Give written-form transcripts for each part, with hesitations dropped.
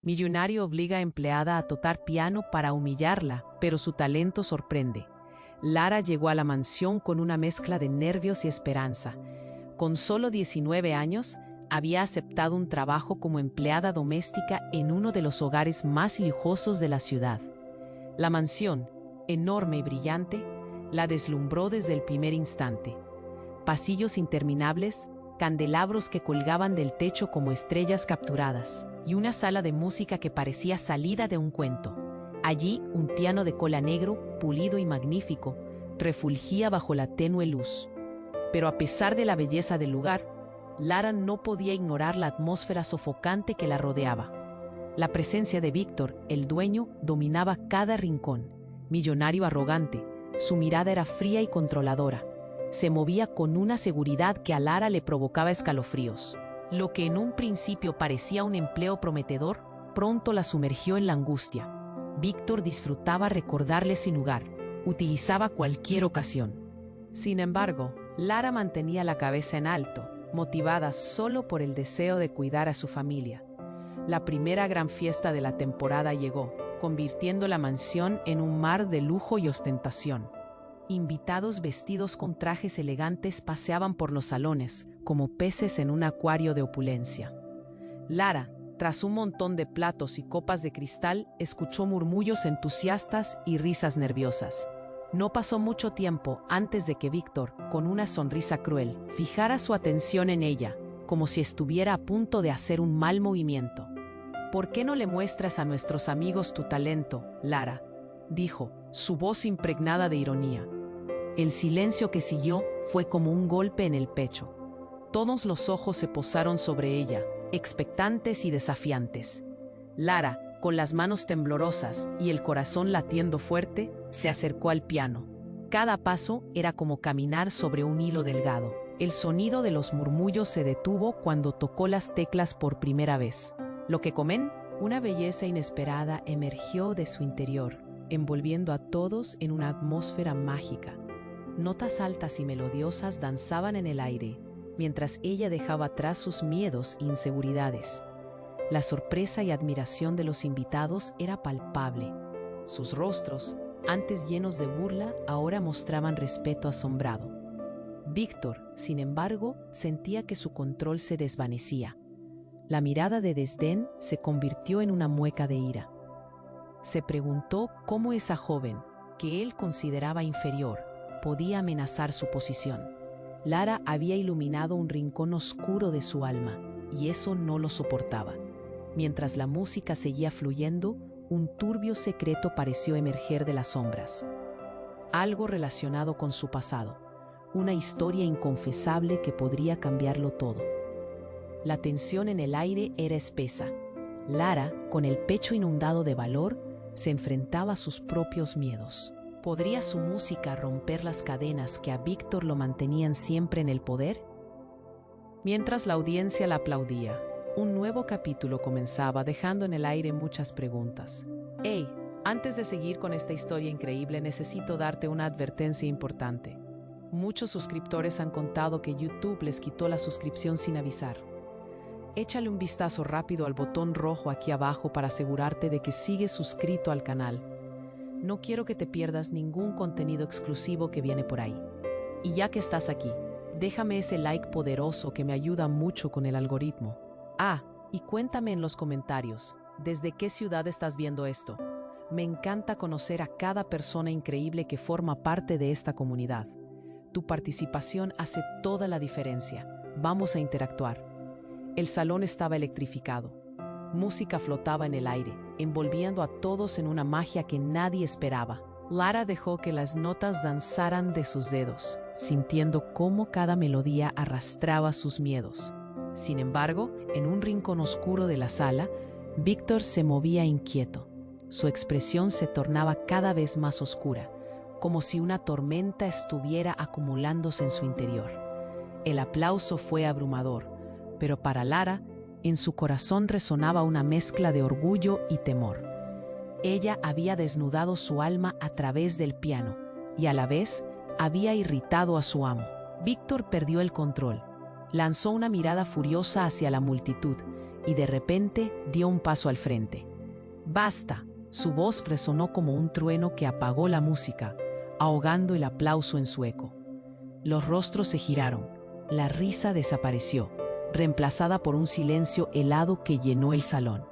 Millonario obliga a empleada a tocar piano para humillarla, pero su talento sorprende. Lara llegó a la mansión con una mezcla de nervios y esperanza. Con solo 19 años, había aceptado un trabajo como empleada doméstica en uno de los hogares más lujosos de la ciudad. La mansión, enorme y brillante, la deslumbró desde el primer instante. Pasillos interminables, candelabros que colgaban del techo como estrellas capturadas, y una sala de música que parecía salida de un cuento. Allí, un piano de cola negro, pulido y magnífico, refulgía bajo la tenue luz. Pero a pesar de la belleza del lugar, Lara no podía ignorar la atmósfera sofocante que la rodeaba. La presencia de Víctor, el dueño, dominaba cada rincón. Millonario arrogante, su mirada era fría y controladora. Se movía con una seguridad que a Lara le provocaba escalofríos. Lo que en un principio parecía un empleo prometedor, pronto la sumergió en la angustia. Víctor disfrutaba recordarle sin lugar, utilizaba cualquier ocasión. Sin embargo, Lara mantenía la cabeza en alto, motivada solo por el deseo de cuidar a su familia. La primera gran fiesta de la temporada llegó, convirtiendo la mansión en un mar de lujo y ostentación. Invitados vestidos con trajes elegantes paseaban por los salones, como peces en un acuario de opulencia. Lara, tras un montón de platos y copas de cristal, escuchó murmullos entusiastas y risas nerviosas. No pasó mucho tiempo antes de que Víctor, con una sonrisa cruel, fijara su atención en ella, como si estuviera a punto de hacer un mal movimiento. «¿Por qué no le muestras a nuestros amigos tu talento, Lara?», dijo, su voz impregnada de ironía. El silencio que siguió fue como un golpe en el pecho. Todos los ojos se posaron sobre ella, expectantes y desafiantes. Lara, con las manos temblorosas y el corazón latiendo fuerte, se acercó al piano. Cada paso era como caminar sobre un hilo delgado. El sonido de los murmullos se detuvo cuando tocó las teclas por primera vez. Lo que comen, una belleza inesperada emergió de su interior, envolviendo a todos en una atmósfera mágica. Notas altas y melodiosas danzaban en el aire, mientras ella dejaba atrás sus miedos e inseguridades. La sorpresa y admiración de los invitados era palpable. Sus rostros, antes llenos de burla, ahora mostraban respeto asombrado. Víctor, sin embargo, sentía que su control se desvanecía. La mirada de desdén se convirtió en una mueca de ira. Se preguntó cómo esa joven, que él consideraba inferior, podía amenazar su posición. Lara había iluminado un rincón oscuro de su alma, y eso no lo soportaba. Mientras la música seguía fluyendo, un turbio secreto pareció emerger de las sombras. Algo relacionado con su pasado, una historia inconfesable que podría cambiarlo todo. La tensión en el aire era espesa. Lara, con el pecho inundado de valor, se enfrentaba a sus propios miedos. ¿Podría su música romper las cadenas que a Víctor lo mantenían siempre en el poder? Mientras la audiencia la aplaudía, un nuevo capítulo comenzaba, dejando en el aire muchas preguntas. «Hey, antes de seguir con esta historia increíble, necesito darte una advertencia importante. Muchos suscriptores han contado que YouTube les quitó la suscripción sin avisar. Échale un vistazo rápido al botón rojo aquí abajo para asegurarte de que sigues suscrito al canal. No quiero que te pierdas ningún contenido exclusivo que viene por ahí. Y ya que estás aquí, déjame ese like poderoso que me ayuda mucho con el algoritmo. Ah, y cuéntame en los comentarios, ¿desde qué ciudad estás viendo esto? Me encanta conocer a cada persona increíble que forma parte de esta comunidad. Tu participación hace toda la diferencia. Vamos a interactuar». El salón estaba electrificado. Música flotaba en el aire, envolviendo a todos en una magia que nadie esperaba. Lara dejó que las notas danzaran de sus dedos, sintiendo cómo cada melodía arrastraba sus miedos. Sin embargo, en un rincón oscuro de la sala, Víctor se movía inquieto. Su expresión se tornaba cada vez más oscura, como si una tormenta estuviera acumulándose en su interior. El aplauso fue abrumador, pero para Lara, en su corazón resonaba una mezcla de orgullo y temor. Ella había desnudado su alma a través del piano y a la vez había irritado a su amo. Víctor perdió el control. Lanzó una mirada furiosa hacia la multitud y de repente dio un paso al frente. «¡Basta!». Su voz resonó como un trueno que apagó la música, ahogando el aplauso en su eco. Los rostros se giraron, la risa desapareció, reemplazada por un silencio helado que llenó el salón.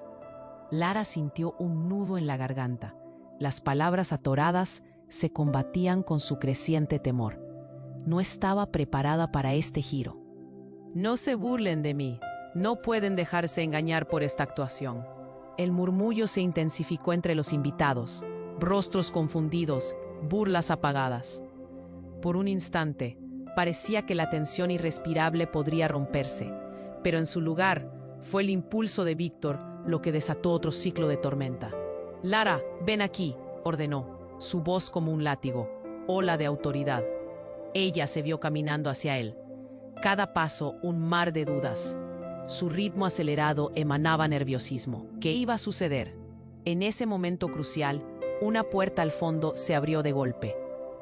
Lara sintió un nudo en la garganta. Las palabras atoradas se combatían con su creciente temor. No estaba preparada para este giro. «No se burlen de mí. No pueden dejarse engañar por esta actuación». El murmullo se intensificó entre los invitados, rostros confundidos, burlas apagadas. Por un instante, parecía que la tensión irrespirable podría romperse, pero en su lugar fue el impulso de Víctor lo que desató otro ciclo de tormenta. «Lara, ven aquí», ordenó, su voz como un látigo, ola de autoridad. Ella se vio caminando hacia él. Cada paso un mar de dudas. Su ritmo acelerado emanaba nerviosismo. ¿Qué iba a suceder? En ese momento crucial, una puerta al fondo se abrió de golpe.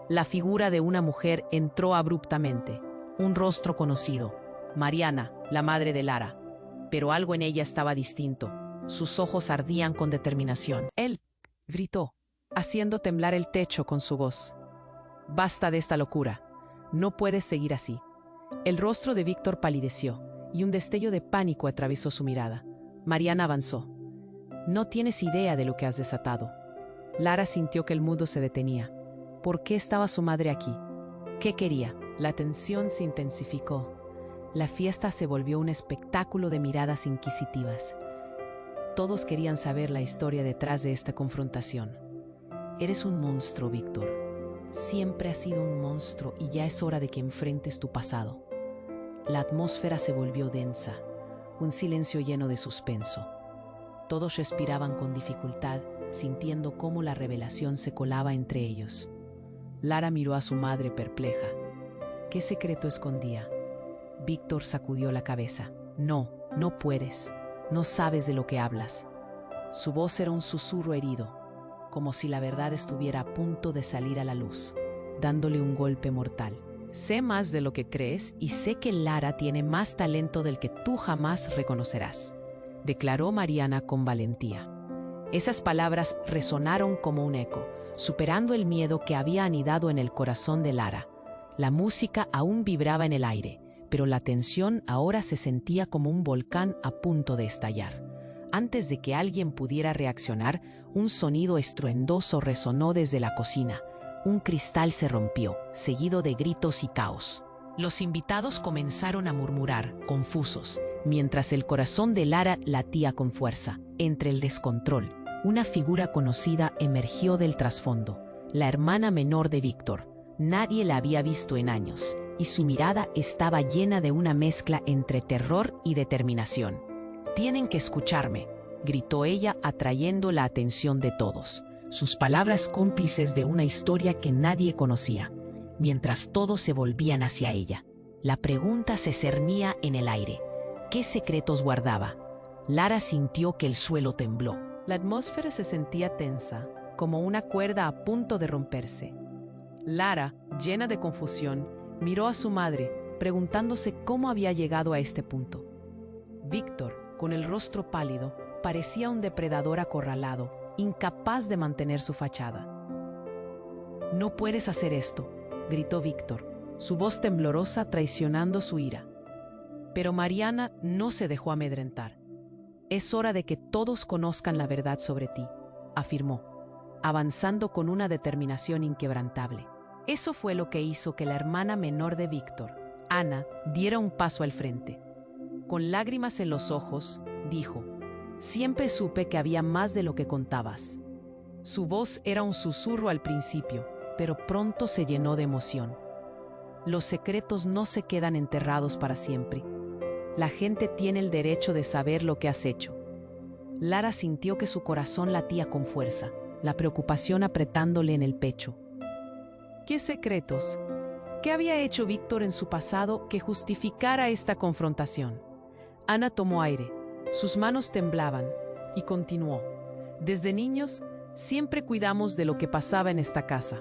La figura de una mujer entró abruptamente. Un rostro conocido. Mariana, la madre de Lara. Pero algo en ella estaba distinto. Sus ojos ardían con determinación. «Él», gritó, haciendo temblar el techo con su voz. «Basta de esta locura. No puedes seguir así». El rostro de Víctor palideció y un destello de pánico atravesó su mirada. Mariana avanzó. «No tienes idea de lo que has desatado». Lara sintió que el mundo se detenía. ¿Por qué estaba su madre aquí? ¿Qué quería? La tensión se intensificó. La fiesta se volvió un espectáculo de miradas inquisitivas. Todos querían saber la historia detrás de esta confrontación. «Eres un monstruo, Víctor. Siempre has sido un monstruo y ya es hora de que enfrentes tu pasado». La atmósfera se volvió densa, un silencio lleno de suspenso. Todos respiraban con dificultad, sintiendo cómo la revelación se colaba entre ellos. Lara miró a su madre perpleja. ¿Qué secreto escondía? Víctor sacudió la cabeza. «No, no puedes. No sabes de lo que hablas». Su voz era un susurro herido, como si la verdad estuviera a punto de salir a la luz, dándole un golpe mortal. «Sé más de lo que crees y sé que Lara tiene más talento del que tú jamás reconocerás», declaró Mariana con valentía. Esas palabras resonaron como un eco, superando el miedo que había anidado en el corazón de Lara. La música aún vibraba en el aire, pero la tensión ahora se sentía como un volcán a punto de estallar. Antes de que alguien pudiera reaccionar, un sonido estruendoso resonó desde la cocina. Un cristal se rompió, seguido de gritos y caos. Los invitados comenzaron a murmurar, confusos, mientras el corazón de Lara latía con fuerza. Entre el descontrol, una figura conocida emergió del trasfondo, la hermana menor de Víctor. Nadie la había visto en años, y su mirada estaba llena de una mezcla entre terror y determinación. «Tienen que escucharme», gritó ella, atrayendo la atención de todos. Sus palabras cómplices de una historia que nadie conocía, mientras todos se volvían hacia ella. La pregunta se cernía en el aire. ¿Qué secretos guardaba? Lara sintió que el suelo tembló. La atmósfera se sentía tensa, como una cuerda a punto de romperse. Lara, llena de confusión, miró a su madre, preguntándose cómo había llegado a este punto. Víctor, con el rostro pálido, parecía un depredador acorralado, incapaz de mantener su fachada. «No puedes hacer esto», gritó Víctor, su voz temblorosa traicionando su ira. Pero Mariana no se dejó amedrentar. «Es hora de que todos conozcan la verdad sobre ti», afirmó, avanzando con una determinación inquebrantable. Eso fue lo que hizo que la hermana menor de Víctor, Ana, diera un paso al frente. Con lágrimas en los ojos, dijo: «Siempre supe que había más de lo que contabas». Su voz era un susurro al principio, pero pronto se llenó de emoción. Los secretos no se quedan enterrados para siempre. La gente tiene el derecho de saber lo que has hecho. Lara sintió que su corazón latía con fuerza, la preocupación apretándole en el pecho. ¿Qué secretos? ¿Qué había hecho Víctor en su pasado que justificara esta confrontación? Ana tomó aire. Sus manos temblaban y continuó. «Desde niños, siempre cuidamos de lo que pasaba en esta casa.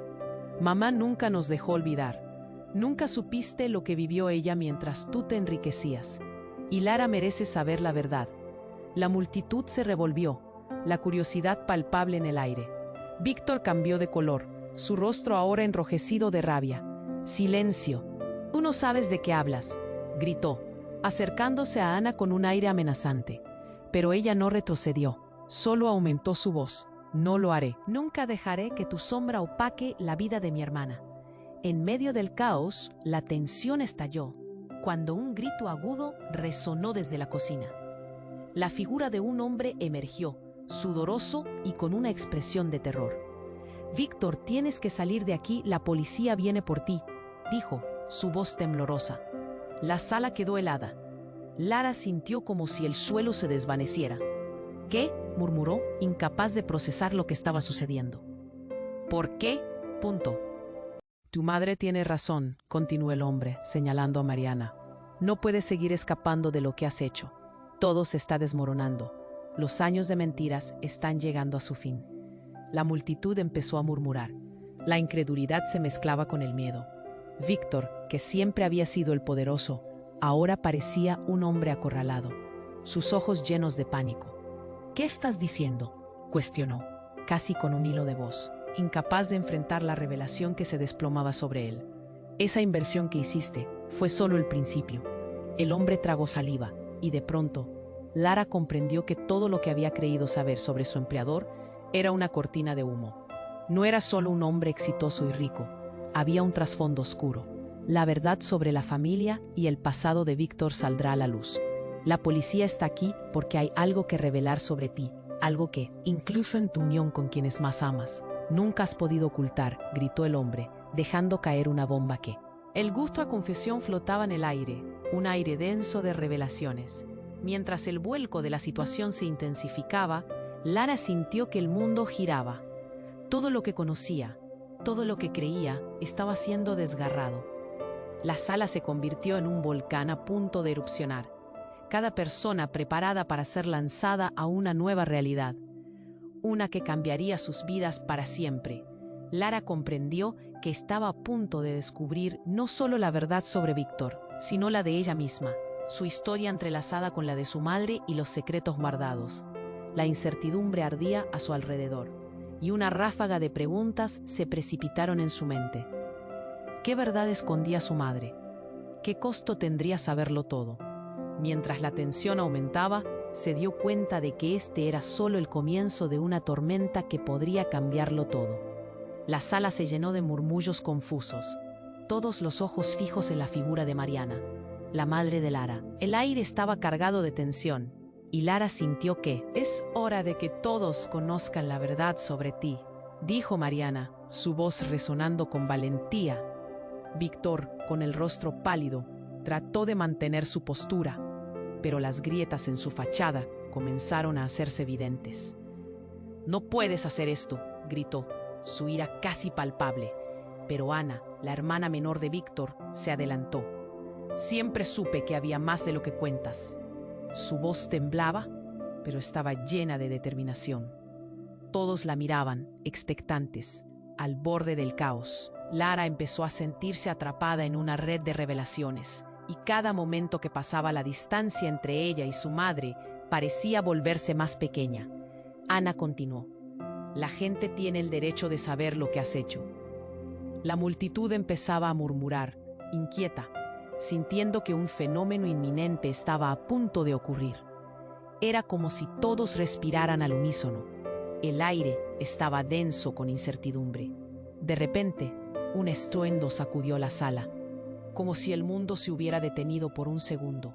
Mamá nunca nos dejó olvidar. Nunca supiste lo que vivió ella mientras tú te enriquecías. Y Lara merece saber la verdad. La multitud se revolvió, la curiosidad palpable en el aire. Víctor cambió de color, su rostro ahora enrojecido de rabia. «Silencio. Tú no sabes de qué hablas», gritó, acercándose a Ana con un aire amenazante. Pero ella no retrocedió, solo aumentó su voz. «No lo haré. Nunca dejaré que tu sombra opaque la vida de mi hermana». En medio del caos, la tensión estalló, cuando un grito agudo resonó desde la cocina. La figura de un hombre emergió, sudoroso y con una expresión de terror. «Víctor, tienes que salir de aquí, la policía viene por ti», dijo, su voz temblorosa. La sala quedó helada. Lara sintió como si el suelo se desvaneciera. «¿Qué?», murmuró, incapaz de procesar lo que estaba sucediendo. «¿Por qué?». «Tu madre tiene razón», continuó el hombre, señalando a Mariana. «No puedes seguir escapando de lo que has hecho. Todo se está desmoronando. Los años de mentiras están llegando a su fin». La multitud empezó a murmurar. La incredulidad se mezclaba con el miedo. Víctor, que siempre había sido el poderoso, ahora parecía un hombre acorralado, sus ojos llenos de pánico. «¿Qué estás diciendo?», cuestionó, casi con un hilo de voz, incapaz de enfrentar la revelación que se desplomaba sobre él. «Esa inversión que hiciste fue solo el principio». El hombre tragó saliva, y de pronto, Lara comprendió que todo lo que había creído saber sobre su empleador era una cortina de humo. No era solo un hombre exitoso y rico, había un trasfondo oscuro. La verdad sobre la familia y el pasado de Víctor saldrá a la luz. «La policía está aquí porque hay algo que revelar sobre ti, algo que, incluso en tu unión con quienes más amas, nunca has podido ocultar», gritó el hombre, dejando caer una bomba que... El gusto a confesión flotaba en el aire, un aire denso de revelaciones. Mientras el vuelco de la situación se intensificaba, Lara sintió que el mundo giraba. Todo lo que conocía, todo lo que creía, estaba siendo desgarrado. La sala se convirtió en un volcán a punto de erupcionar. Cada persona preparada para ser lanzada a una nueva realidad, una que cambiaría sus vidas para siempre. Lara comprendió que estaba a punto de descubrir no solo la verdad sobre Víctor, sino la de ella misma, su historia entrelazada con la de su madre y los secretos guardados. La incertidumbre ardía a su alrededor, y una ráfaga de preguntas se precipitaron en su mente. ¿Qué verdad escondía su madre? ¿Qué costo tendría saberlo todo? Mientras la tensión aumentaba, se dio cuenta de que este era solo el comienzo de una tormenta que podría cambiarlo todo. La sala se llenó de murmullos confusos, todos los ojos fijos en la figura de Mariana, la madre de Lara. El aire estaba cargado de tensión, y Lara sintió que «Es hora de que todos conozcan la verdad sobre ti», dijo Mariana, su voz resonando con valentía. Víctor, con el rostro pálido, trató de mantener su postura, pero las grietas en su fachada comenzaron a hacerse evidentes. «No puedes hacer esto», gritó, su ira casi palpable. Pero Ana, la hermana menor de Víctor, se adelantó. «Siempre supe que había más de lo que cuentas». Su voz temblaba, pero estaba llena de determinación. Todos la miraban, expectantes, al borde del caos. Lara empezó a sentirse atrapada en una red de revelaciones, y cada momento que pasaba la distancia entre ella y su madre parecía volverse más pequeña. Ana continuó: «La gente tiene el derecho de saber lo que has hecho». La multitud empezaba a murmurar, inquieta, sintiendo que un fenómeno inminente estaba a punto de ocurrir. Era como si todos respiraran al unísono. El aire estaba denso con incertidumbre. De repente, un estruendo sacudió la sala, como si el mundo se hubiera detenido por un segundo.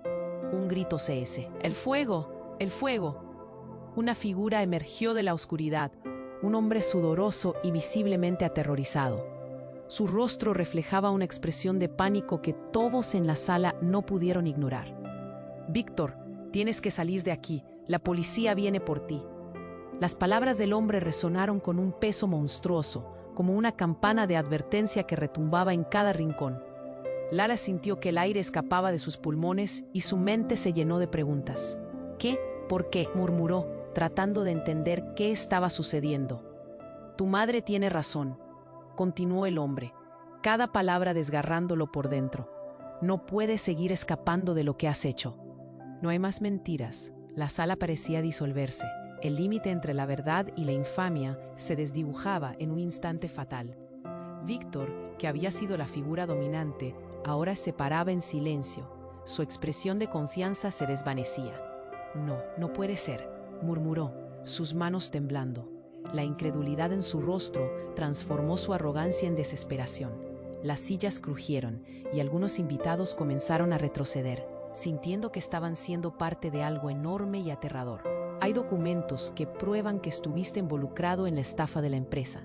Un grito CS. «¡El fuego! ¡El fuego!». Una figura emergió de la oscuridad, un hombre sudoroso y visiblemente aterrorizado. Su rostro reflejaba una expresión de pánico que todos en la sala no pudieron ignorar. «Víctor, tienes que salir de aquí. La policía viene por ti». Las palabras del hombre resonaron con un peso monstruoso, como una campana de advertencia que retumbaba en cada rincón. Lara sintió que el aire escapaba de sus pulmones y su mente se llenó de preguntas. «¿Qué? ¿Por qué?», murmuró, tratando de entender qué estaba sucediendo. «Tu madre tiene razón», continuó el hombre, cada palabra desgarrándolo por dentro. «No puedes seguir escapando de lo que has hecho». «No hay más mentiras», La sala parecía disolverse. El límite entre la verdad y la infamia se desdibujaba en un instante fatal. Víctor, que había sido la figura dominante, ahora se paraba en silencio. Su expresión de confianza se desvanecía. No, no puede ser, murmuró, sus manos temblando. La incredulidad en su rostro transformó su arrogancia en desesperación. Las sillas crujieron y algunos invitados comenzaron a retroceder, sintiendo que estaban siendo parte de algo enorme y aterrador. Hay documentos que prueban que estuviste involucrado en la estafa de la empresa.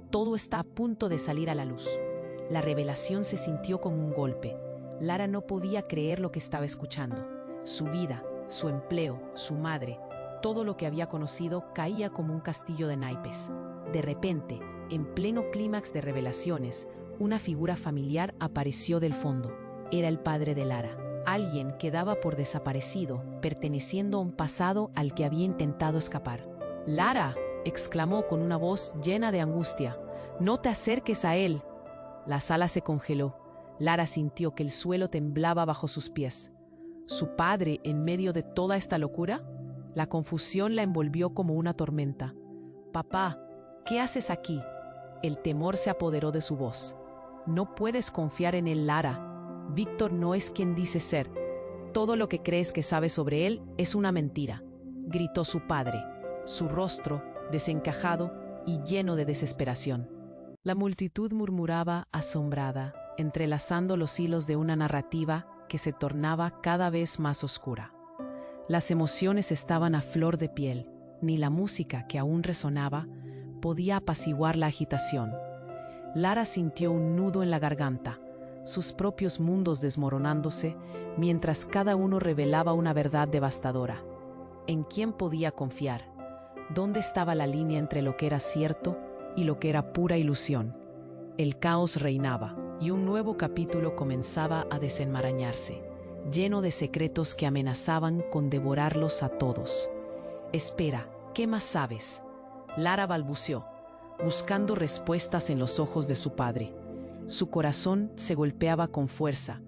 Todo está a punto de salir a la luz. La revelación se sintió como un golpe. Lara no podía creer lo que estaba escuchando. Su vida, su empleo, su madre, todo lo que había conocido caía como un castillo de naipes. De repente, en pleno clímax de revelaciones, una figura familiar apareció del fondo. Era el padre de Lara, alguien que daba por desaparecido, perteneciendo a un pasado al que había intentado escapar. «¡Lara!», exclamó con una voz llena de angustia. «¡No te acerques a él!». La sala se congeló. Lara sintió que el suelo temblaba bajo sus pies. ¿Su padre en medio de toda esta locura? La confusión la envolvió como una tormenta. «Papá, ¿qué haces aquí?». El temor se apoderó de su voz. «No puedes confiar en él, Lara. Víctor no es quien dice ser. Todo lo que crees que sabes sobre él es una mentira», gritó su padre, su rostro desencajado y lleno de desesperación. La multitud murmuraba asombrada, entrelazando los hilos de una narrativa que se tornaba cada vez más oscura. Las emociones estaban a flor de piel. Ni la música, que aún resonaba, podía apaciguar la agitación. Lara sintió un nudo en la garganta, sus propios mundos desmoronándose, mientras cada uno revelaba una verdad devastadora. ¿En quién podía confiar? ¿Dónde estaba la línea entre lo que era cierto y lo que era pura ilusión? El caos reinaba, y un nuevo capítulo comenzaba a desenmarañarse, lleno de secretos que amenazaban con devorarlos a todos. «Espera, ¿qué más sabes?», Lara balbuceó, buscando respuestas en los ojos de su padre. Su corazón se golpeaba con fuerza,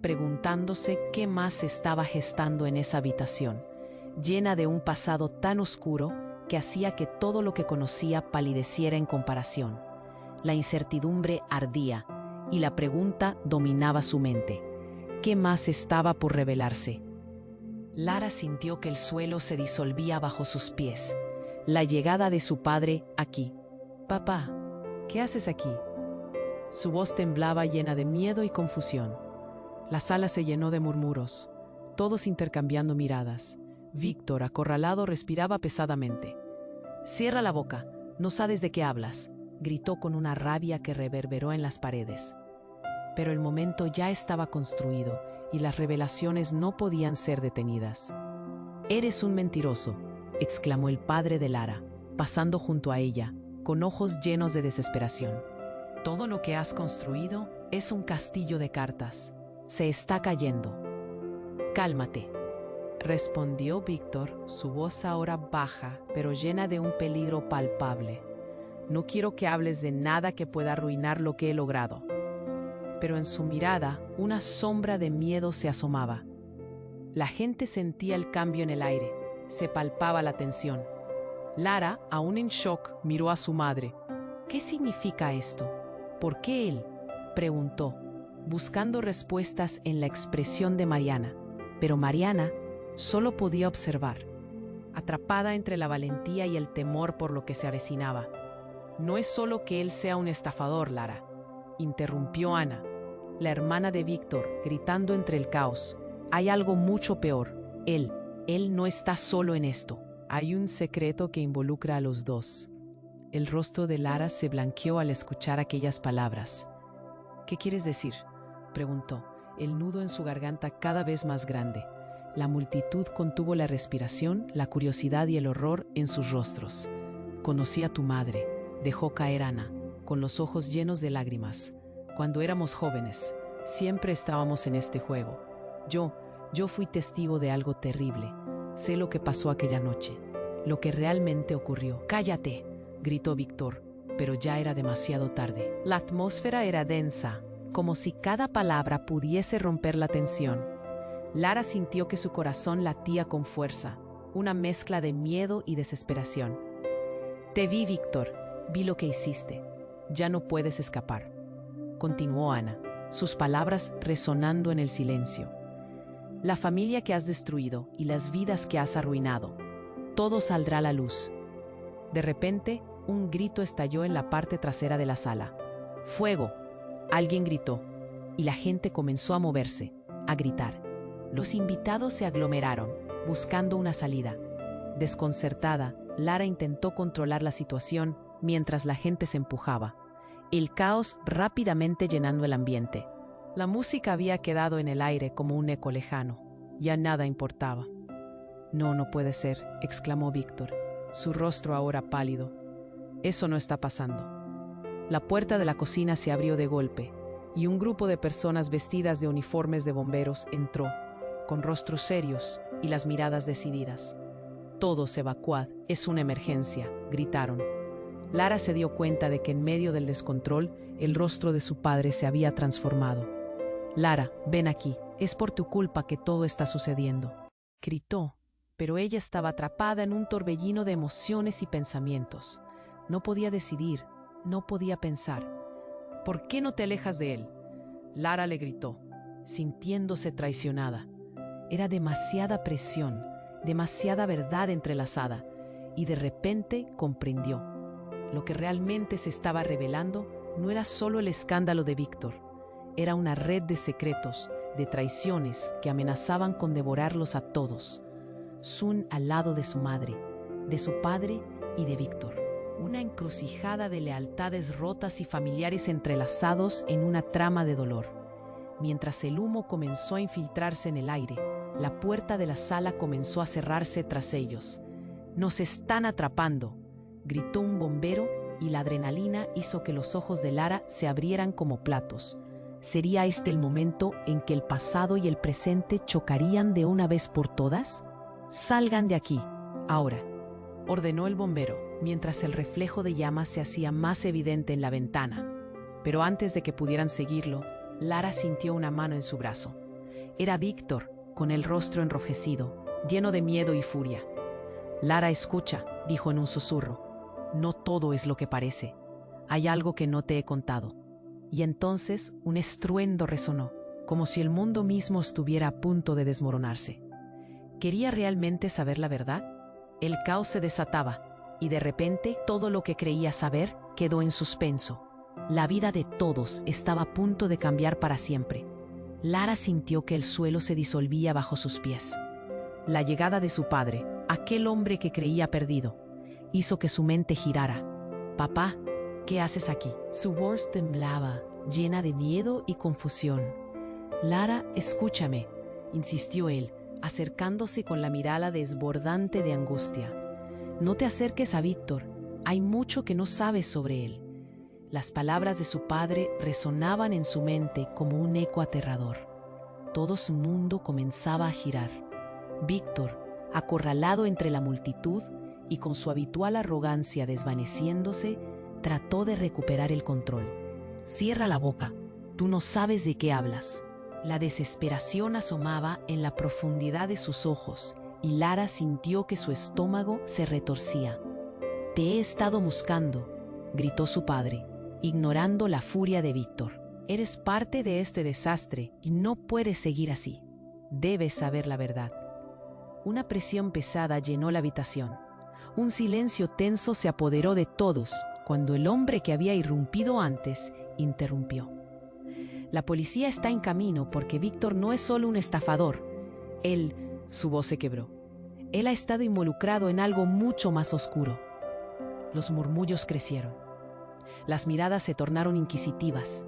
preguntándose qué más se estaba gestando en esa habitación, llena de un pasado tan oscuro que hacía que todo lo que conocía palideciera en comparación. La incertidumbre ardía y la pregunta dominaba su mente. ¿Qué más estaba por revelarse? Lara sintió que el suelo se disolvía bajo sus pies. La llegada de su padre aquí. «Papá, ¿qué haces aquí?». Su voz temblaba llena de miedo y confusión. La sala se llenó de murmuros, todos intercambiando miradas. Víctor, acorralado, respiraba pesadamente. «Cierra la boca, no sabes de qué hablas», gritó con una rabia que reverberó en las paredes. Pero el momento ya estaba construido y las revelaciones no podían ser detenidas. «Eres un mentiroso», exclamó el padre de Lara, pasando junto a ella, con ojos llenos de desesperación. «Todo lo que has construido es un castillo de cartas. Se está cayendo». «Cálmate», respondió Víctor, su voz ahora baja, pero llena de un peligro palpable. «No quiero que hables de nada que pueda arruinar lo que he logrado». Pero en su mirada, una sombra de miedo se asomaba. La gente sentía el cambio en el aire, se palpaba la tensión. Lara, aún en shock, miró a su madre. «¿Qué significa esto? ¿Por qué él?», preguntó, buscando respuestas en la expresión de Mariana. Pero Mariana solo podía observar, atrapada entre la valentía y el temor por lo que se avecinaba. «No es solo que él sea un estafador, Lara», interrumpió Ana, la hermana de Víctor, gritando entre el caos. «Hay algo mucho peor. Él no está solo en esto. Hay un secreto que involucra a los dos». El rostro de Lara se blanqueó al escuchar aquellas palabras. «¿Qué quieres decir?», preguntó, el nudo en su garganta cada vez más grande. La multitud contuvo la respiración, la curiosidad y el horror en sus rostros. «Conocí a tu madre», dejó caer Ana, con los ojos llenos de lágrimas. «Cuando éramos jóvenes, siempre estábamos en este juego. Yo fui testigo de algo terrible. Sé lo que pasó aquella noche, lo que realmente ocurrió». «¡Cállate!», gritó Víctor, pero ya era demasiado tarde. La atmósfera era densa, como si cada palabra pudiese romper la tensión. Lara sintió que su corazón latía con fuerza. una mezcla de miedo y desesperación. Te vi, Víctor, vi lo que hiciste. Ya no puedes escapar, continuó Ana, sus palabras resonando en el silencio. La familia que has destruido y las vidas que has arruinado, todo saldrá a la luz. De repente, un grito estalló en la parte trasera de la sala. ¡Fuego! Alguien gritó, y la gente comenzó a moverse, a gritar. Los invitados se aglomeraron, buscando una salida. Desconcertada, Lara intentó controlar la situación mientras la gente se empujaba. El caos rápidamente llenando el ambiente. La música había quedado en el aire como un eco lejano. Ya nada importaba. No, no puede ser, exclamó Víctor, su rostro ahora pálido. Eso no está pasando. La puerta de la cocina se abrió de golpe, y un grupo de personas vestidas de uniformes de bomberos entró, con rostros serios y las miradas decididas. Todos evacuad, es una emergencia, gritaron. Lara se dio cuenta de que en medio del descontrol, el rostro de su padre se había transformado. Lara, ven aquí, es por tu culpa que todo está sucediendo. Gritó, pero ella estaba atrapada en un torbellino de emociones y pensamientos. No podía decidir, no podía pensar. ¿Por qué no te alejas de él? Lara le gritó, sintiéndose traicionada. Era demasiada presión, demasiada verdad entrelazada, y de repente comprendió. Lo que realmente se estaba revelando no era solo el escándalo de Víctor, era una red de secretos, de traiciones que amenazaban con devorarlos a todos. Sun al lado de su madre, de su padre y de Víctor. Una encrucijada de lealtades rotas y familiares entrelazados en una trama de dolor. Mientras el humo comenzó a infiltrarse en el aire, la puerta de la sala comenzó a cerrarse tras ellos. «¡Nos están atrapando!», gritó un bombero, y la adrenalina hizo que los ojos de Lara se abrieran como platos. ¿Sería este el momento en que el pasado y el presente chocarían de una vez por todas? «Salgan de aquí, ahora», ordenó el bombero, mientras el reflejo de llamas se hacía más evidente en la ventana. Pero antes de que pudieran seguirlo, Lara sintió una mano en su brazo. Era Víctor, con el rostro enrojecido, lleno de miedo y furia. «Lara, escucha», dijo en un susurro. «No todo es lo que parece. Hay algo que no te he contado». Y entonces un estruendo resonó, como si el mundo mismo estuviera a punto de desmoronarse. ¿Quería realmente saber la verdad? El caos se desataba, y de repente todo lo que creía saber quedó en suspenso. La vida de todos estaba a punto de cambiar para siempre. Lara sintió que el suelo se disolvía bajo sus pies. La llegada de su padre, aquel hombre que creía perdido, hizo que su mente girara. «Papá, ¿qué haces aquí?». Su voz temblaba, llena de miedo y confusión. «Lara, escúchame», insistió él, acercándose con la mirada desbordante de angustia. «No te acerques a Víctor, hay mucho que no sabes sobre él». Las palabras de su padre resonaban en su mente como un eco aterrador. Todo su mundo comenzaba a girar. Víctor, acorralado entre la multitud y con su habitual arrogancia desvaneciéndose, trató de recuperar el control. «Cierra la boca, tú no sabes de qué hablas». La desesperación asomaba en la profundidad de sus ojos y Lara sintió que su estómago se retorcía. «Te he estado buscando», gritó su padre, ignorando la furia de Víctor. «Eres parte de este desastre y no puedes seguir así. Debes saber la verdad». Una presión pesada llenó la habitación. Un silencio tenso se apoderó de todos cuando el hombre que había irrumpido antes interrumpió. «La policía está en camino porque Víctor no es solo un estafador. Su voz se quebró. Él ha estado involucrado en algo mucho más oscuro». Los murmullos crecieron. Las miradas se tornaron inquisitivas,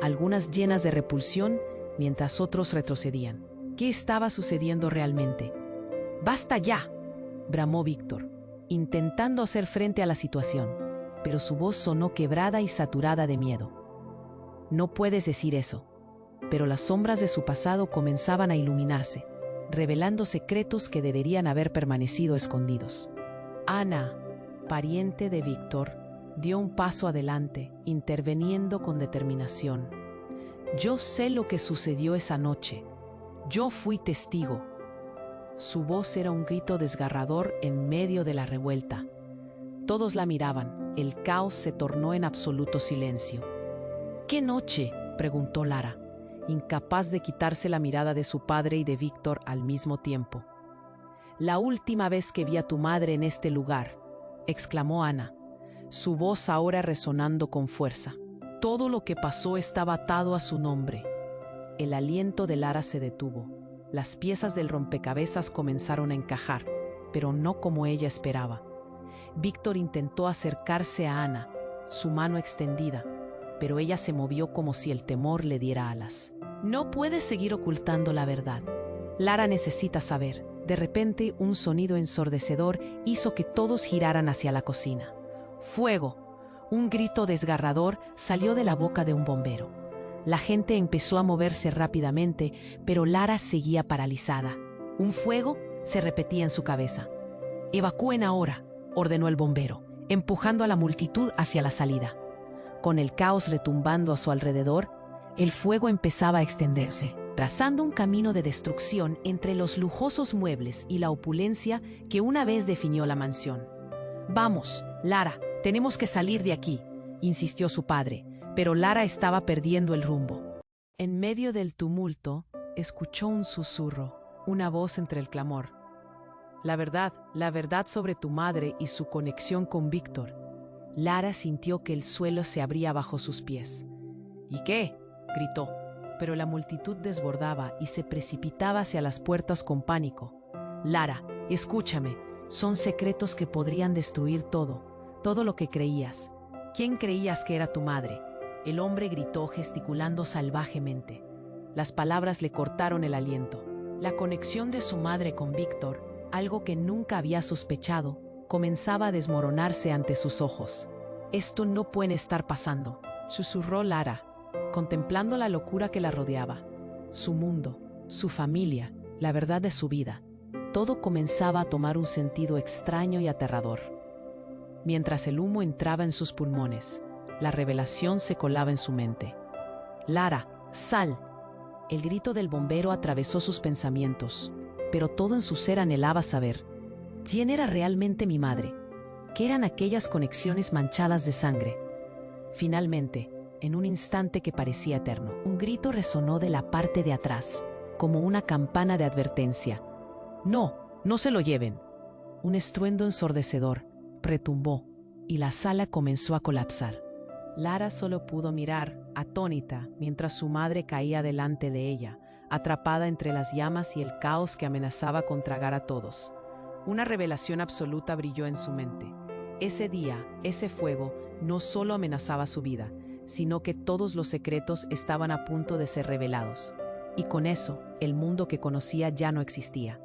algunas llenas de repulsión, mientras otros retrocedían. ¿Qué estaba sucediendo realmente? «¡Basta ya!», bramó Víctor, intentando hacer frente a la situación, pero su voz sonó quebrada y saturada de miedo. «No puedes decir eso». Pero las sombras de su pasado comenzaban a iluminarse, revelando secretos que deberían haber permanecido escondidos. Ana, pariente de Víctor, dio un paso adelante, interviniendo con determinación. «Yo sé lo que sucedió esa noche. Yo fui testigo». Su voz era un grito desgarrador en medio de la revuelta. Todos la miraban. El caos se tornó en absoluto silencio. ¿Qué noche?, preguntó Lara, incapaz de quitarse la mirada de su padre y de Víctor al mismo tiempo. La última vez que vi a tu madre en este lugar, exclamó Ana, su voz ahora resonando con fuerza. Todo lo que pasó estaba atado a su nombre. El aliento de Lara se detuvo. Las piezas del rompecabezas comenzaron a encajar, pero no como ella esperaba. Víctor intentó acercarse a Ana, su mano extendida, pero ella se movió como si el temor le diera alas. No puedes seguir ocultando la verdad. Lara necesita saber. De repente, un sonido ensordecedor hizo que todos giraran hacia la cocina. ¡Fuego! Un grito desgarrador salió de la boca de un bombero. La gente empezó a moverse rápidamente, pero Lara seguía paralizada. ¿Un fuego?, se repetía en su cabeza. «Evacúen ahora», ordenó el bombero, empujando a la multitud hacia la salida. Con el caos retumbando a su alrededor, el fuego empezaba a extenderse, trazando un camino de destrucción entre los lujosos muebles y la opulencia que una vez definió la mansión. «Vamos, Lara, tenemos que salir de aquí», insistió su padre, pero Lara estaba perdiendo el rumbo. En medio del tumulto, escuchó un susurro, una voz entre el clamor. La verdad sobre tu madre y su conexión con Víctor. Lara sintió que el suelo se abría bajo sus pies. «¿Y qué?», gritó, pero la multitud desbordaba y se precipitaba hacia las puertas con pánico. «Lara, escúchame, son secretos que podrían destruir todo lo que creías. ¿Quién creías que era tu madre?», el hombre gritó gesticulando salvajemente. Las palabras le cortaron el aliento. La conexión de su madre con Víctor, algo que nunca había sospechado, comenzaba a desmoronarse ante sus ojos. «Esto no puede estar pasando», susurró Lara, contemplando la locura que la rodeaba. Su mundo, su familia, la verdad de su vida. Todo comenzaba a tomar un sentido extraño y aterrador. Mientras el humo entraba en sus pulmones, la revelación se colaba en su mente. «Lara, sal». El grito del bombero atravesó sus pensamientos, pero todo en su ser anhelaba saber. ¿Quién era realmente mi madre? ¿Qué eran aquellas conexiones manchadas de sangre? Finalmente, en un instante que parecía eterno, un grito resonó de la parte de atrás, como una campana de advertencia. «No, no se lo lleven». Un estruendo ensordecedor retumbó y la sala comenzó a colapsar. Lara solo pudo mirar, atónita, mientras su madre caía delante de ella, atrapada entre las llamas y el caos que amenazaba con tragar a todos. Una revelación absoluta brilló en su mente. Ese día, ese fuego, no solo amenazaba su vida, sino que todos los secretos estaban a punto de ser revelados. Y con eso, el mundo que conocía ya no existía.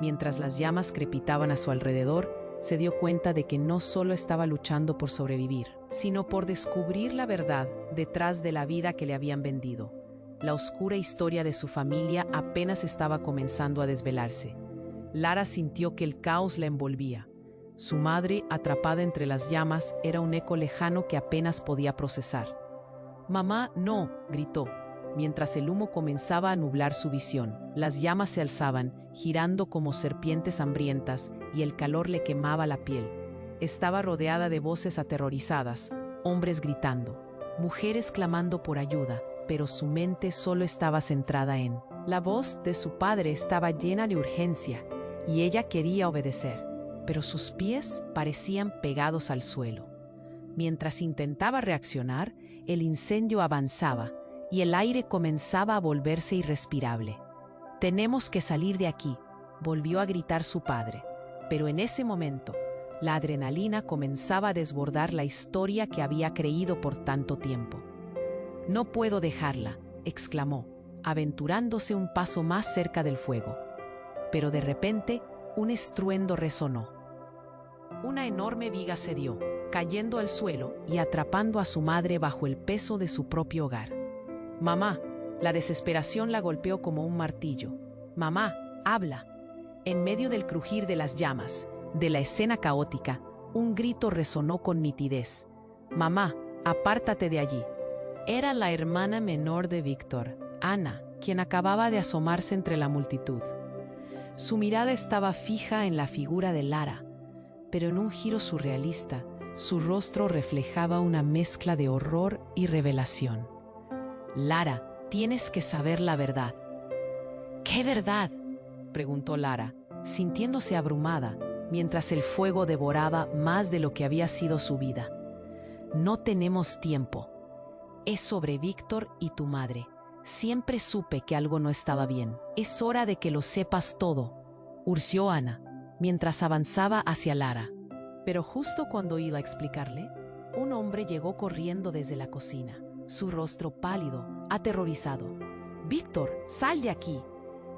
Mientras las llamas crepitaban a su alrededor, se dio cuenta de que no solo estaba luchando por sobrevivir, sino por descubrir la verdad detrás de la vida que le habían vendido. La oscura historia de su familia apenas estaba comenzando a desvelarse. Lara sintió que el caos la envolvía. Su madre, atrapada entre las llamas, era un eco lejano que apenas podía procesar. «Mamá, no», gritó, mientras el humo comenzaba a nublar su visión. Las llamas se alzaban, girando como serpientes hambrientas, y el calor le quemaba la piel. Estaba rodeada de voces aterrorizadas, hombres gritando, mujeres clamando por ayuda, pero su mente solo estaba centrada en... La voz de su padre estaba llena de urgencia, y ella quería obedecer, pero sus pies parecían pegados al suelo. Mientras intentaba reaccionar, el incendio avanzaba, y el aire comenzaba a volverse irrespirable. «Tenemos que salir de aquí», volvió a gritar su padre. Pero en ese momento, la adrenalina comenzaba a desbordar la historia que había creído por tanto tiempo. «No puedo dejarla», exclamó, aventurándose un paso más cerca del fuego. Pero de repente, un estruendo resonó. Una enorme viga cedió, cayendo al suelo y atrapando a su madre bajo el peso de su propio hogar. «Mamá», la desesperación la golpeó como un martillo. «Mamá, habla». En medio del crujir de las llamas, de la escena caótica, un grito resonó con nitidez. «Mamá, apártate de allí». Era la hermana menor de Víctor, Ana, quien acababa de asomarse entre la multitud. Su mirada estaba fija en la figura de Lara, pero en un giro surrealista, su rostro reflejaba una mezcla de horror y revelación. «Lara, tienes que saber la verdad». «¿Qué verdad?», preguntó Lara, sintiéndose abrumada, mientras el fuego devoraba más de lo que había sido su vida. «No tenemos tiempo. Es sobre Víctor y tu madre. Siempre supe que algo no estaba bien. Es hora de que lo sepas todo», urgió Ana, mientras avanzaba hacia Lara. Pero justo cuando iba a explicarle, un hombre llegó corriendo desde la cocina, su rostro pálido, aterrorizado. «Víctor, sal de aquí.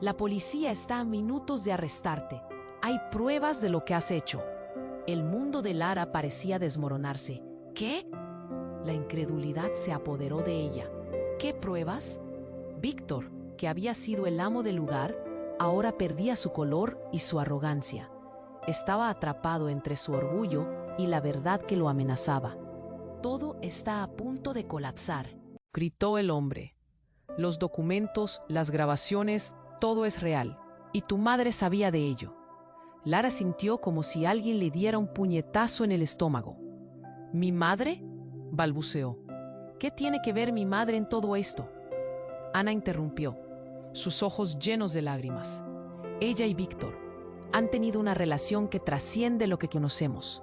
La policía está a minutos de arrestarte. Hay pruebas de lo que has hecho». El mundo de Lara parecía desmoronarse. «¿Qué?». La incredulidad se apoderó de ella. «¿Qué pruebas?». Víctor, que había sido el amo del lugar, ahora perdía su color y su arrogancia. Estaba atrapado entre su orgullo y la verdad que lo amenazaba. «Todo está a punto de colapsar», gritó el hombre. «Los documentos, las grabaciones, todo es real. Y tu madre sabía de ello». Lara sintió como si alguien le diera un puñetazo en el estómago. «¿Mi madre?», balbuceó. «¿Qué tiene que ver mi madre en todo esto?». Ana interrumpió, sus ojos llenos de lágrimas. «Ella y Víctor han tenido una relación que trasciende lo que conocemos.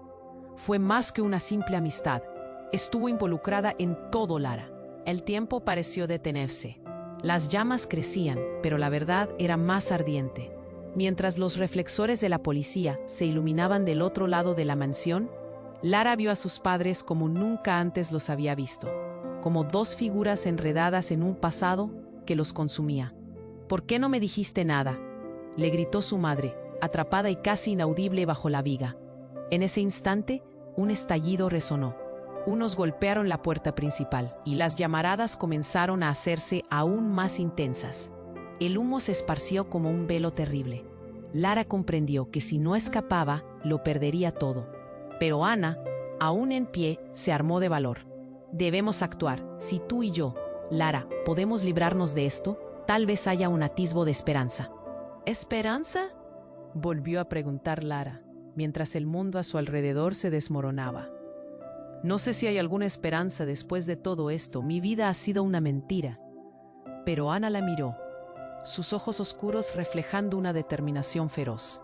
Fue más que una simple amistad. Estuvo involucrada en todo, Lara». El tiempo pareció detenerse. Las llamas crecían, pero la verdad era más ardiente. Mientras los reflectores de la policía se iluminaban del otro lado de la mansión, Lara vio a sus padres como nunca antes los había visto, como dos figuras enredadas en un pasado que los consumía. «¿Por qué no me dijiste nada?», le gritó su madre, atrapada y casi inaudible bajo la viga. En ese instante, un estallido resonó. Unos golpearon la puerta principal y las llamaradas comenzaron a hacerse aún más intensas. El humo se esparció como un velo terrible. Lara comprendió que si no escapaba, lo perdería todo. Pero Ana, aún en pie, se armó de valor. «Debemos actuar. Si tú y yo, Lara, podemos librarnos de esto, tal vez haya un atisbo de esperanza». «¿Esperanza?», volvió a preguntar Lara, mientras el mundo a su alrededor se desmoronaba. «No sé si hay alguna esperanza después de todo esto. Mi vida ha sido una mentira». Pero Ana la miró, sus ojos oscuros reflejando una determinación feroz.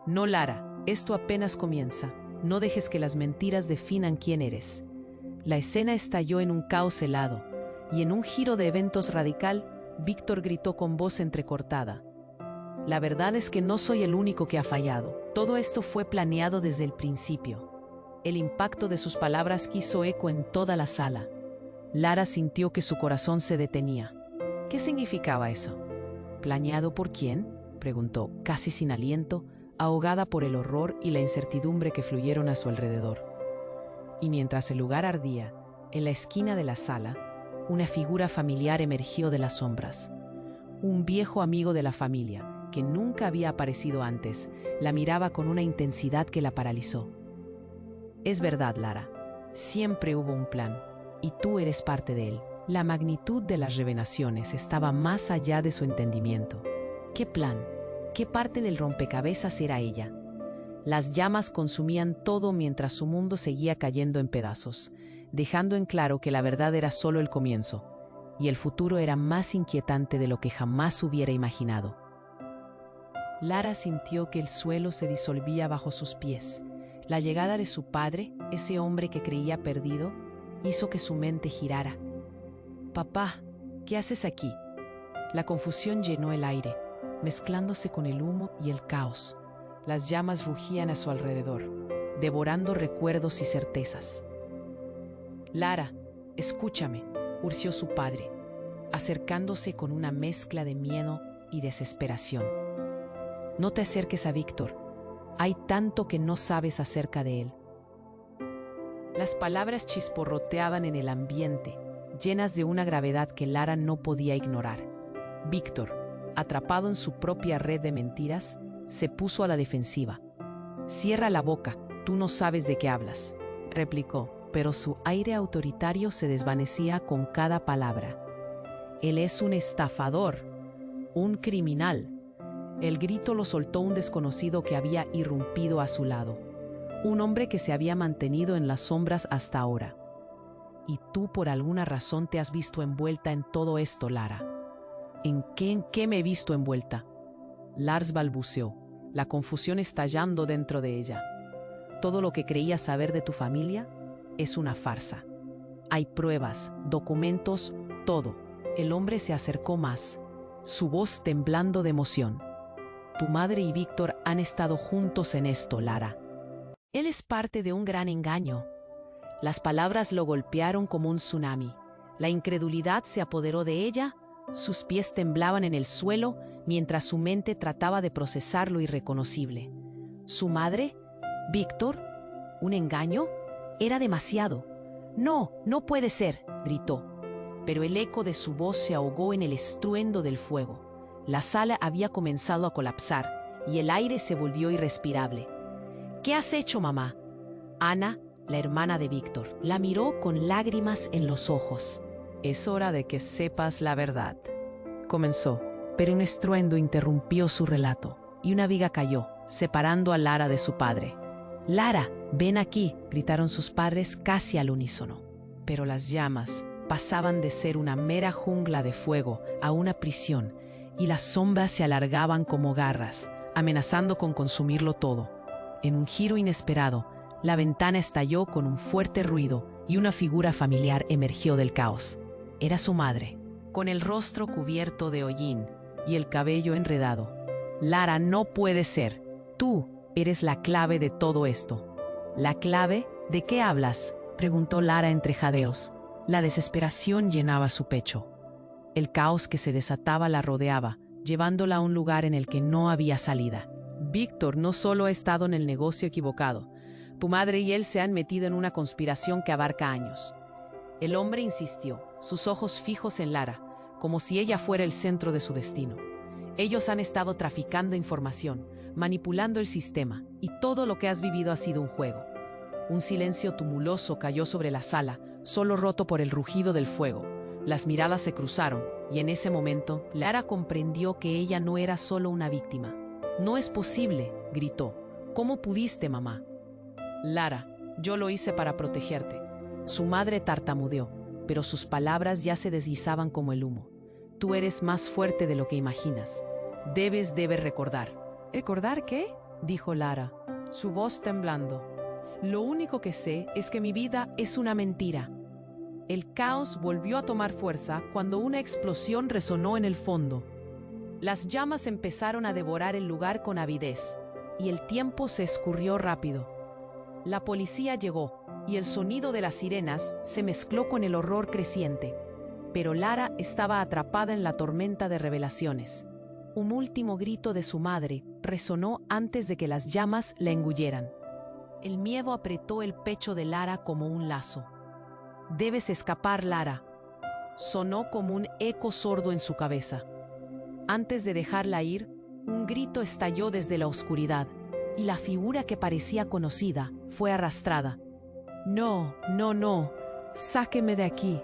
«No, Lara, esto apenas comienza. No dejes que las mentiras definan quién eres». La escena estalló en un caos helado, y en un giro de eventos radical, Víctor gritó con voz entrecortada: «La verdad es que no soy el único que ha fallado. Todo esto fue planeado desde el principio». El impacto de sus palabras hizo eco en toda la sala. Lara sintió que su corazón se detenía. ¿Qué significaba eso? «¿Planeado por quién?», preguntó, casi sin aliento, ahogada por el horror y la incertidumbre que fluyeron a su alrededor. Y mientras el lugar ardía, en la esquina de la sala, una figura familiar emergió de las sombras. Un viejo amigo de la familia, que nunca había aparecido antes, la miraba con una intensidad que la paralizó. «Es verdad, Lara. Siempre hubo un plan, y tú eres parte de él». La magnitud de las revelaciones estaba más allá de su entendimiento. ¿Qué plan? ¿Qué parte del rompecabezas era ella? Las llamas consumían todo mientras su mundo seguía cayendo en pedazos, dejando en claro que la verdad era solo el comienzo, y el futuro era más inquietante de lo que jamás hubiera imaginado. Lara sintió que el suelo se disolvía bajo sus pies. La llegada de su padre, ese hombre que creía perdido, hizo que su mente girara. «Papá, ¿qué haces aquí?». La confusión llenó el aire, mezclándose con el humo y el caos. Las llamas rugían a su alrededor, devorando recuerdos y certezas. «Lara, escúchame», urgió su padre, acercándose con una mezcla de miedo y desesperación. «No te acerques a Víctor. Hay tanto que no sabes acerca de él». Las palabras chisporroteaban en el ambiente, llenas de una gravedad que Lara no podía ignorar. Víctor, atrapado en su propia red de mentiras, se puso a la defensiva. «Cierra la boca, tú no sabes de qué hablas», replicó, pero su aire autoritario se desvanecía con cada palabra. «Él es un estafador, un criminal». El grito lo soltó un desconocido que había irrumpido a su lado. Un hombre que se había mantenido en las sombras hasta ahora. Y tú por alguna razón te has visto envuelta en todo esto, Lara. ¿En qué me he visto envuelta? Lars balbuceó, la confusión estallando dentro de ella. Todo lo que creías saber de tu familia es una farsa. Hay pruebas, documentos, todo. El hombre se acercó más, su voz temblando de emoción. Tu madre y Víctor han estado juntos en esto, Lara. Él es parte de un gran engaño. Las palabras lo golpearon como un tsunami. La incredulidad se apoderó de ella, sus pies temblaban en el suelo mientras su mente trataba de procesar lo irreconocible. ¿Su madre? ¿Víctor? ¿Un engaño? Era demasiado. No, no puede ser, gritó. Pero el eco de su voz se ahogó en el estruendo del fuego. La sala había comenzado a colapsar y el aire se volvió irrespirable. ¿Qué has hecho, mamá? Ana, la hermana de Víctor, la miró con lágrimas en los ojos. Es hora de que sepas la verdad, comenzó, pero un estruendo interrumpió su relato y una viga cayó, separando a Lara de su padre. «Lara, ven aquí», gritaron sus padres casi al unísono. Pero las llamas pasaban de ser una mera jungla de fuego a una prisión y las sombras se alargaban como garras, amenazando con consumirlo todo. En un giro inesperado, la ventana estalló con un fuerte ruido y una figura familiar emergió del caos. Era su madre, con el rostro cubierto de hollín y el cabello enredado. «Lara, no puede ser. Tú eres la clave de todo esto». «¿La clave? ¿De qué hablas?», preguntó Lara entre jadeos. La desesperación llenaba su pecho. El caos que se desataba la rodeaba, llevándola a un lugar en el que no había salida. Víctor no solo ha estado en el negocio equivocado. Tu madre y él se han metido en una conspiración que abarca años. El hombre insistió, sus ojos fijos en Lara, como si ella fuera el centro de su destino. Ellos han estado traficando información, manipulando el sistema, y todo lo que has vivido ha sido un juego. Un silencio tumultuoso cayó sobre la sala, solo roto por el rugido del fuego. Las miradas se cruzaron, y en ese momento, Lara comprendió que ella no era solo una víctima. «No es posible», gritó. «¿Cómo pudiste, mamá?» «Lara, yo lo hice para protegerte». Su madre tartamudeó, pero sus palabras ya se deslizaban como el humo. «Tú eres más fuerte de lo que imaginas. Debes recordar». «¿Recordar qué?», dijo Lara, su voz temblando. «Lo único que sé es que mi vida es una mentira». El caos volvió a tomar fuerza cuando una explosión resonó en el fondo. Las llamas empezaron a devorar el lugar con avidez, y el tiempo se escurrió rápido. La policía llegó, y el sonido de las sirenas se mezcló con el horror creciente. Pero Lara estaba atrapada en la tormenta de revelaciones. Un último grito de su madre resonó antes de que las llamas la engulleran. El miedo apretó el pecho de Lara como un lazo. «Debes escapar, Lara», sonó como un eco sordo en su cabeza. Antes de dejarla ir, un grito estalló desde la oscuridad, y la figura que parecía conocida fue arrastrada. «No, no, no, sáqueme de aquí».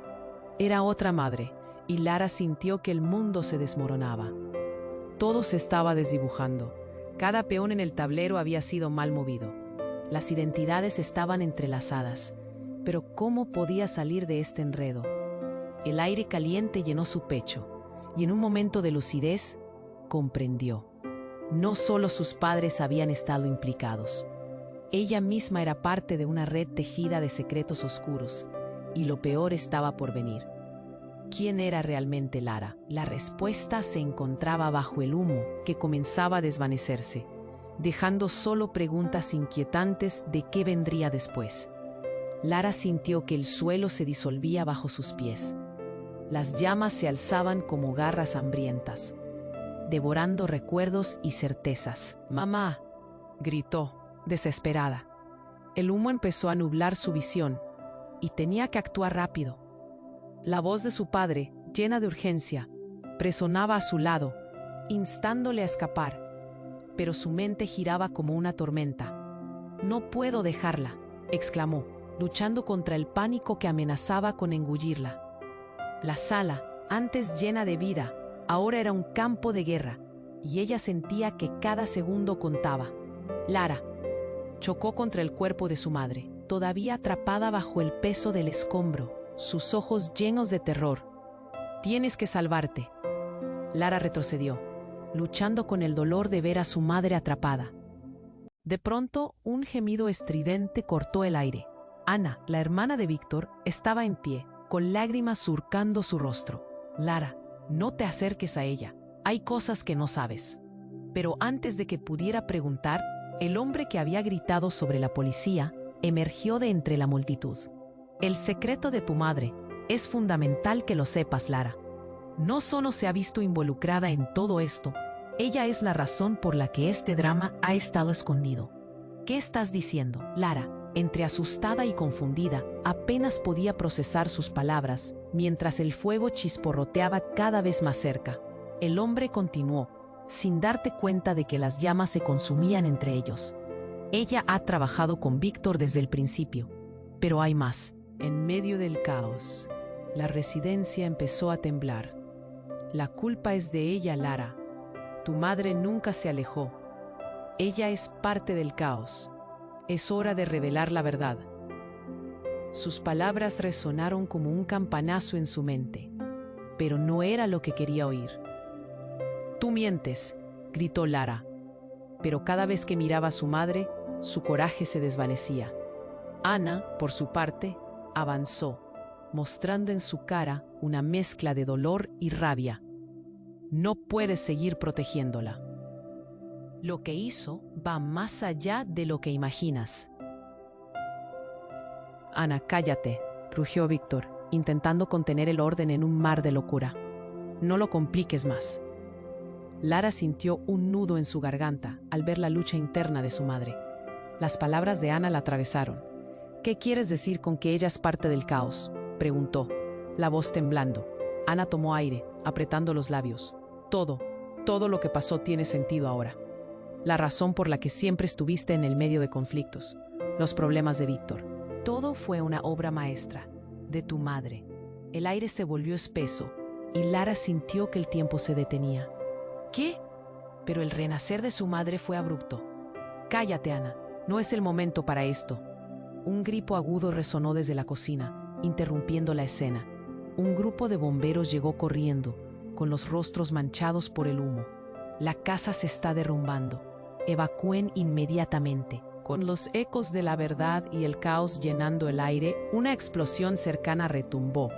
Era otra madre, y Lara sintió que el mundo se desmoronaba. Todo se estaba desdibujando. Cada peón en el tablero había sido mal movido. Las identidades estaban entrelazadas. Pero ¿cómo podía salir de este enredo? El aire caliente llenó su pecho, y en un momento de lucidez, comprendió. No solo sus padres habían estado implicados. Ella misma era parte de una red tejida de secretos oscuros, y lo peor estaba por venir. ¿Quién era realmente Lara? La respuesta se encontraba bajo el humo que comenzaba a desvanecerse, dejando solo preguntas inquietantes de qué vendría después. Lara sintió que el suelo se disolvía bajo sus pies. Las llamas se alzaban como garras hambrientas, devorando recuerdos y certezas. «Mamá», gritó, desesperada. El humo empezó a nublar su visión, y tenía que actuar rápido. La voz de su padre, llena de urgencia, resonaba a su lado, instándole a escapar, pero su mente giraba como una tormenta. «No puedo dejarla», exclamó, luchando contra el pánico que amenazaba con engullirla. La sala, antes llena de vida, ahora era un campo de guerra, y ella sentía que cada segundo contaba. Lara chocó contra el cuerpo de su madre, todavía atrapada bajo el peso del escombro, sus ojos llenos de terror. «Tienes que salvarte». Lara retrocedió, luchando con el dolor de ver a su madre atrapada. De pronto, un gemido estridente cortó el aire. Ana, la hermana de Víctor, estaba en pie, con lágrimas surcando su rostro. «Lara, no te acerques a ella. Hay cosas que no sabes». Pero antes de que pudiera preguntar, el hombre que había gritado sobre la policía emergió de entre la multitud. «El secreto de tu madre. Es fundamental que lo sepas, Lara. No solo se ha visto involucrada en todo esto, ella es la razón por la que este drama ha estado escondido». «¿Qué estás diciendo, Lara?». Entre asustada y confundida, apenas podía procesar sus palabras, mientras el fuego chisporroteaba cada vez más cerca. El hombre continuó, sin darte cuenta de que las llamas se consumían entre ellos. «Ella ha trabajado con Víctor desde el principio, pero hay más». En medio del caos, la residencia empezó a temblar. «La culpa es de ella, Lara. Tu madre nunca se alejó. Ella es parte del caos. Es hora de revelar la verdad». Sus palabras resonaron como un campanazo en su mente, pero no era lo que quería oír. «Tú mientes», gritó Lara, pero cada vez que miraba a su madre, su coraje se desvanecía. Ana, por su parte, avanzó, mostrando en su cara una mezcla de dolor y rabia. «No puedes seguir protegiéndola. Lo que hizo va más allá de lo que imaginas». «Ana, cállate», rugió Víctor, intentando contener el orden en un mar de locura. «No lo compliques más». Lara sintió un nudo en su garganta al ver la lucha interna de su madre. Las palabras de Ana la atravesaron. «¿Qué quieres decir con que ella es parte del caos?», preguntó, la voz temblando. Ana tomó aire, apretando los labios. Todo lo que pasó tiene sentido ahora. La razón por la que siempre estuviste en el medio de conflictos, los problemas de Víctor. Todo fue una obra maestra, de tu madre». El aire se volvió espeso y Lara sintió que el tiempo se detenía. «¿Qué?». Pero el renacer de su madre fue abrupto. «Cállate, Ana, no es el momento para esto». Un grito agudo resonó desde la cocina, interrumpiendo la escena. Un grupo de bomberos llegó corriendo, con los rostros manchados por el humo. «La casa se está derrumbando. Evacúen inmediatamente». Con los ecos de la verdad y el caos llenando el aire, una explosión cercana retumbó.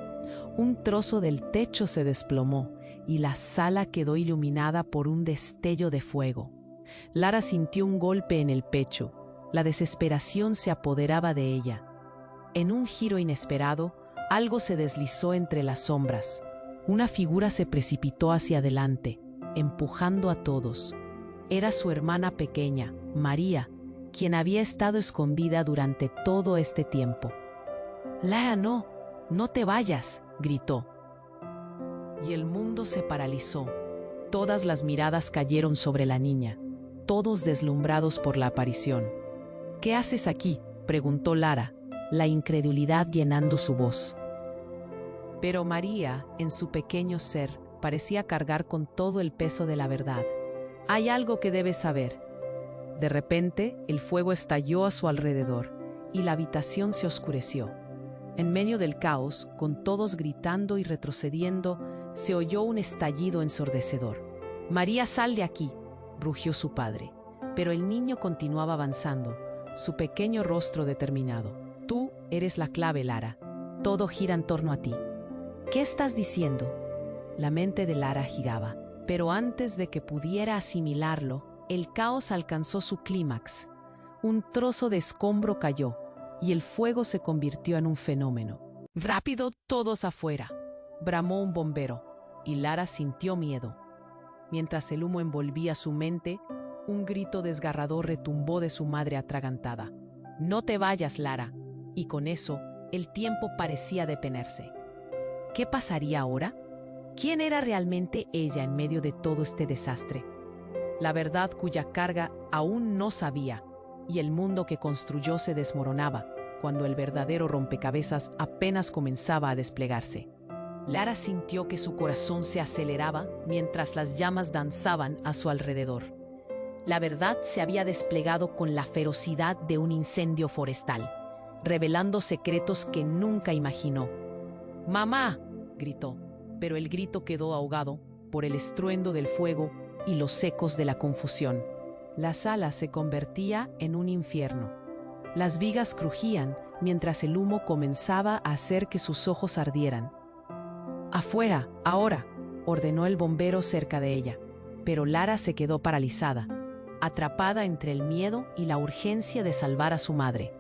Un trozo del techo se desplomó y la sala quedó iluminada por un destello de fuego. Lara sintió un golpe en el pecho. La desesperación se apoderaba de ella. En un giro inesperado, algo se deslizó entre las sombras. Una figura se precipitó hacia adelante, empujando a todos. Era su hermana pequeña, María, quien había estado escondida durante todo este tiempo. «Lara, no te vayas», gritó. Y el mundo se paralizó. Todas las miradas cayeron sobre la niña, todos deslumbrados por la aparición. «¿Qué haces aquí?», preguntó Lara, la incredulidad llenando su voz. Pero María, en su pequeño ser, parecía cargar con todo el peso de la verdad. «Hay algo que debes saber». De repente, el fuego estalló a su alrededor y la habitación se oscureció. En medio del caos, con todos gritando y retrocediendo, se oyó un estallido ensordecedor. «María, sal de aquí», rugió su padre. Pero el niño continuaba avanzando, su pequeño rostro determinado. «Tú eres la clave, Lara. Todo gira en torno a ti». «¿Qué estás diciendo?». La mente de Lara giraba, pero antes de que pudiera asimilarlo, el caos alcanzó su clímax. Un trozo de escombro cayó y el fuego se convirtió en un fenómeno. «¡Rápido, todos afuera!», bramó un bombero, y Lara sintió miedo. Mientras el humo envolvía su mente, un grito desgarrador retumbó de su madre atragantada. «No te vayas, Lara». Y con eso, el tiempo parecía detenerse. ¿Qué pasaría ahora? ¿Quién era realmente ella en medio de todo este desastre? La verdad cuya carga aún no sabía, y el mundo que construyó se desmoronaba cuando el verdadero rompecabezas apenas comenzaba a desplegarse. Lara sintió que su corazón se aceleraba mientras las llamas danzaban a su alrededor. La verdad se había desplegado con la ferocidad de un incendio forestal, revelando secretos que nunca imaginó. ¡Mamá!, gritó, pero el grito quedó ahogado por el estruendo del fuego y los ecos de la confusión. La sala se convertía en un infierno. Las vigas crujían mientras el humo comenzaba a hacer que sus ojos ardieran. «¡Afuera, ahora!», ordenó el bombero cerca de ella, pero Lara se quedó paralizada, atrapada entre el miedo y la urgencia de salvar a su madre.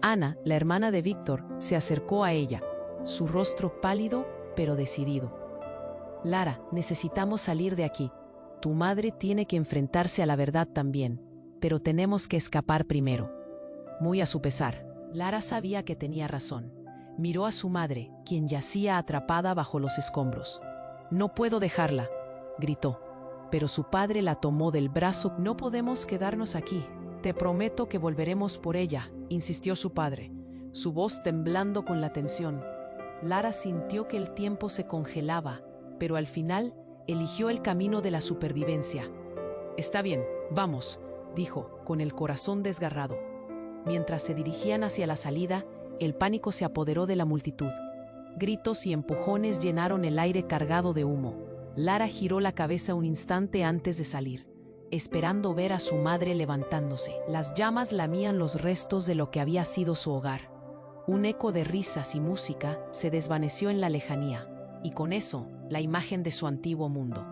Ana, la hermana de Víctor, se acercó a ella, su rostro pálido pero decidido. «Lara, necesitamos salir de aquí. Tu madre tiene que enfrentarse a la verdad también, pero tenemos que escapar primero». Muy a su pesar, Lara sabía que tenía razón. Miró a su madre, quien yacía atrapada bajo los escombros. «No puedo dejarla», gritó, pero su padre la tomó del brazo. «No podemos quedarnos aquí. Te prometo que volveremos por ella», insistió su padre, su voz temblando con la tensión. Lara sintió que el tiempo se congelaba, pero al final eligió el camino de la supervivencia. «Está bien, vamos», dijo, con el corazón desgarrado. Mientras se dirigían hacia la salida, el pánico se apoderó de la multitud. Gritos y empujones llenaron el aire cargado de humo. Lara giró la cabeza un instante antes de salir, esperando ver a su madre levantándose. Las llamas lamían los restos de lo que había sido su hogar. Un eco de risas y música se desvaneció en la lejanía, y con eso, la imagen de su antiguo mundo.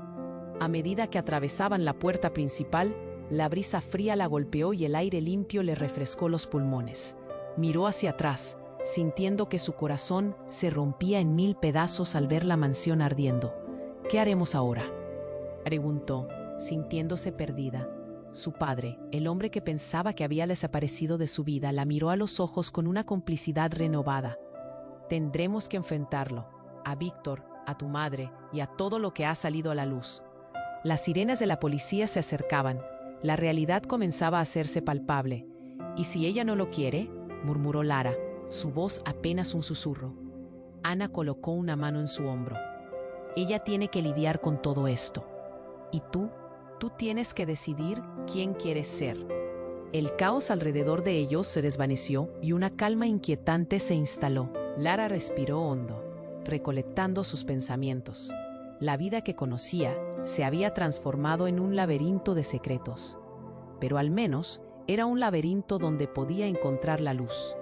A medida que atravesaban la puerta principal, la brisa fría la golpeó y el aire limpio le refrescó los pulmones. Miró hacia atrás, sintiendo que su corazón se rompía en 1000 pedazos al ver la mansión ardiendo. «¿Qué haremos ahora?», preguntó, sintiéndose perdida. Su padre, el hombre que pensaba que había desaparecido de su vida, la miró a los ojos con una complicidad renovada. «Tendremos que enfrentarlo, a Víctor, a tu madre y a todo lo que ha salido a la luz». Las sirenas de la policía se acercaban. La realidad comenzaba a hacerse palpable. «¿Y si ella no lo quiere?», murmuró Lara, su voz apenas un susurro. Ana colocó una mano en su hombro. «Ella tiene que lidiar con todo esto. ¿Y tú? Tú tienes que decidir quién quieres ser». El caos alrededor de ellos se desvaneció y una calma inquietante se instaló. Lara respiró hondo, recolectando sus pensamientos. La vida que conocía se había transformado en un laberinto de secretos, pero al menos era un laberinto donde podía encontrar la luz.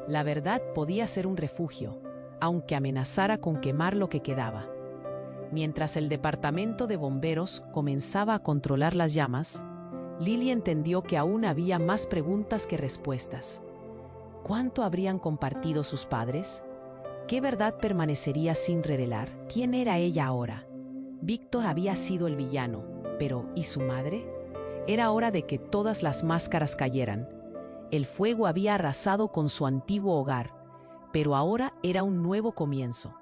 La verdad podía ser un refugio, aunque amenazara con quemar lo que quedaba. Mientras el departamento de bomberos comenzaba a controlar las llamas, Lily entendió que aún había más preguntas que respuestas. ¿Cuánto habrían compartido sus padres? ¿Qué verdad permanecería sin revelar? ¿Quién era ella ahora? Víctor había sido el villano, pero ¿y su madre? Era hora de que todas las máscaras cayeran. El fuego había arrasado con su antiguo hogar, pero ahora era un nuevo comienzo,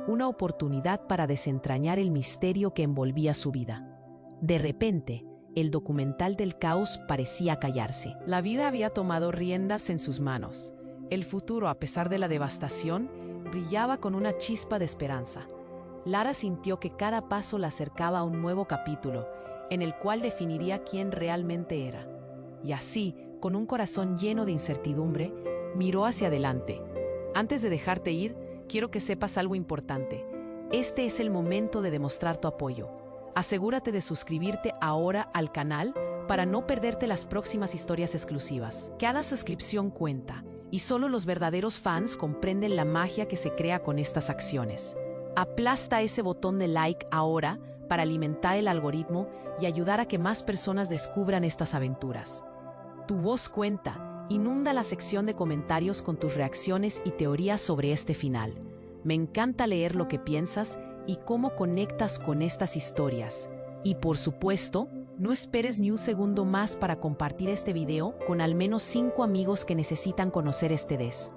una oportunidad para desentrañar el misterio que envolvía su vida. De repente, el documental del caos parecía callarse. La vida había tomado riendas en sus manos. El futuro, a pesar de la devastación, brillaba con una chispa de esperanza. Lara sintió que cada paso la acercaba a un nuevo capítulo, en el cual definiría quién realmente era. Y así, con un corazón lleno de incertidumbre, miró hacia adelante. «Antes de dejarte ir, quiero que sepas algo importante. Este es el momento de demostrar tu apoyo. Asegúrate de suscribirte ahora al canal para no perderte las próximas historias exclusivas. Cada suscripción cuenta, y solo los verdaderos fans comprenden la magia que se crea con estas acciones. Aplasta ese botón de like ahora para alimentar el algoritmo y ayudar a que más personas descubran estas aventuras. Tu voz cuenta. Inunda la sección de comentarios con tus reacciones y teorías sobre este final. Me encanta leer lo que piensas y cómo conectas con estas historias. Y por supuesto, no esperes ni un segundo más para compartir este video con al menos 5 amigos que necesitan conocer este des.